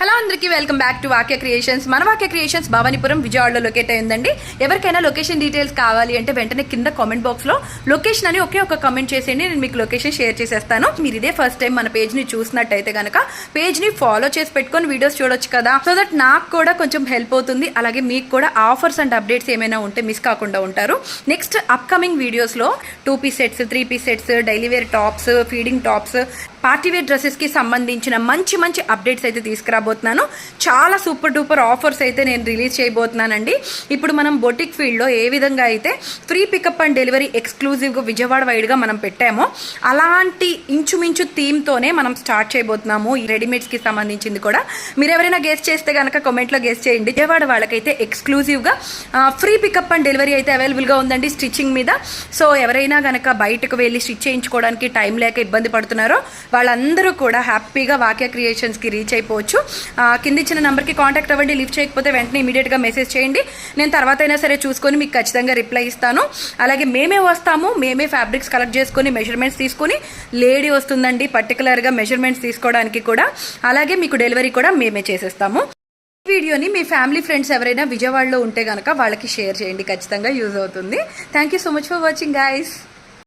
Hello అందరికీ welcome back to వాక్య creations. మన వాక్య క్రియేషన్స్ భవానీపురం విజయవాడలో లొకేట్ అయిందండి. ఎవరికైనా లొకేషన్ డీటెయిల్స్ కావాలి అంటే వెంటనే కింద కామెంట్ బాక్స్ లో లొకేషన్ అని ఒకే ఒక కామెంట్ చేసేయండి, నేను మీకు లొకేషన్ షేర్ చేసేస్తాను. మీరు ఇదే ఫస్ట్ టైం మన పేజ్ ని చూసినట్టయితే కనుక పేజ్ ని ఫాలో చేసి పెట్టుకొని వీడియోస్ చూడొచ్చు కదా, సో దట్ నాకు కూడా కొంచెం హెల్ప్ అవుతుంది. అలాగే మీకు కూడా ఆఫర్స్ అండ్ అప్డేట్స్ ఏమైనా ఉంటే మిస్ కాకుండా ఉంటారు. నెక్స్ట్ అప్కమింగ్ వీడియోస్ లో 2 piece sets, 3 piece sets, daily wear tops, feeding tops, party wear డ్రెస్సెస్కి సంబంధించిన మంచి మంచి అప్డేట్స్ అయితే తీసుకురాబోతున్నాను. చాలా సూపర్ డూపర్ ఆఫర్స్ అయితే నేను రిలీజ్ చేయబోతున్నానండి. ఇప్పుడు మనం బొటిక్ ఫీల్డ్లో ఏ విధంగా అయితే ఫ్రీ పికప్ అండ్ డెలివరీ ఎక్స్క్లూజివ్గా విజయవాడ వైడ్గా మనం పెట్టామో అలాంటి ఇంచుమించు థీమ్తోనే మనం స్టార్ట్ చేయబోతున్నాము. ఈ రెడీమేడ్స్కి సంబంధించింది కూడా మీరు ఎవరైనా గెస్ట్ చేస్తే కనుక కామెంట్లో గెస్ట్ చేయండి. విజయవాడ వాళ్ళకైతే ఎక్స్క్లూజివ్గా ఫ్రీ పికప్ అండ్ డెలివరీ అయితే అవైలబుల్గా ఉందండి స్టిచ్చింగ్ మీద. సో ఎవరైనా కనుక బయటకు వెళ్ళి స్టిచ్ చేయించుకోవడానికి టైం లేక ఇబ్బంది పడుతున్నారో వాళ్ళందరూ కూడా హ్యాపీగా వాక్య క్రియేషన్స్కి రీచ్ అయిపోవచ్చు. కింద ఇచ్చిన నెంబర్కి కాంటాక్ట్ అవ్వండి. లిఫ్ట్ చేయకపోతే వెంటనే ఇమీడియట్గా మెసేజ్ చేయండి. నేను తర్వాత అయినా సరే చూసుకొని మీకు ఖచ్చితంగా రిప్లై ఇస్తాను. అలాగే మేమే వస్తాము, మేమే ఫ్యాబ్రిక్స్ కలెక్ట్ చేసుకొని మెజర్మెంట్స్ తీసుకుని లేడీ వస్తుందండి పర్టికులర్గా మెజర్మెంట్స్ తీసుకోవడానికి కూడా. అలాగే మీకు డెలివరీ కూడా మేమే చేసేస్తాము. వీడియోని మీ ఫ్యామిలీ ఫ్రెండ్స్ ఎవరైనా విజయవాడలో ఉంటే కనుక వాళ్ళకి షేర్ చేయండి, ఖచ్చితంగా యూజ్ అవుతుంది. Thank you so much for watching guys.